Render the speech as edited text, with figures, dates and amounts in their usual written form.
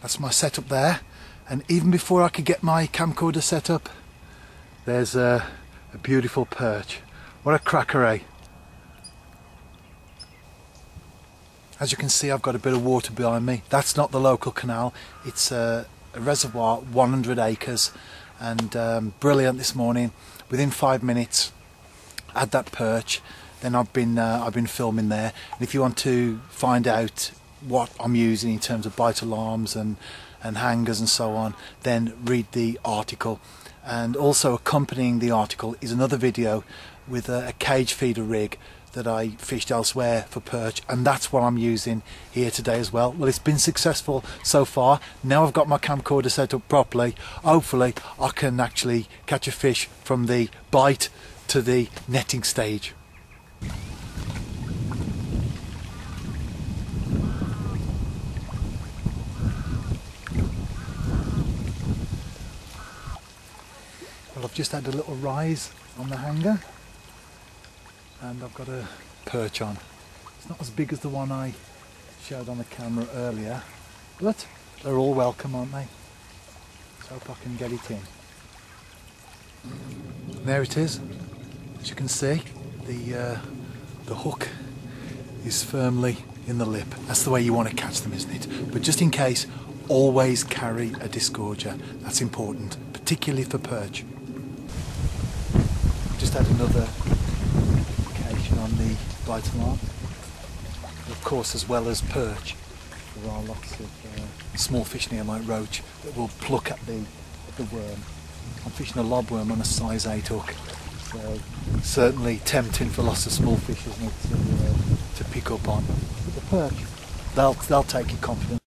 That's my setup there, and even before I could get my camcorder set up, there's a beautiful perch. What a cracker, eh? As you can see, I've got a bit of water behind me. That's not the local canal, it's a reservoir, 100 acres, and brilliant this morning. Within 5 minutes had that perch. Then I've been filming there, and if you want to find out what I'm using in terms of bite alarms and hangers and so on, then read the article. And also accompanying the article is another video with a cage feeder rig that I fished elsewhere for perch, and that's what I'm using here today as well. Well, it's been successful so far. Now I've got my camcorder set up properly, hopefully I can actually catch a fish from the bite to the netting stage. Well, I've just had a little rise on the hanger and I've got a perch on. It's not as big as the one I showed on the camera earlier, but they're all welcome, aren't they? So hope I can get it in. There it is. As you can see, the hook is firmly in the lip. That's the way you want to catch them, isn't it? But just in case, always carry a disgorger. That's important, particularly for perch. Just had another application on the bite alarm. Of course, as well as perch, there are lots of small fish near like roach that will pluck at the worm. I'm fishing a lobworm on a size 8 hook, so certainly tempting for lots of small fish, isn't it, to pick up on. But the perch, they'll take your confidence.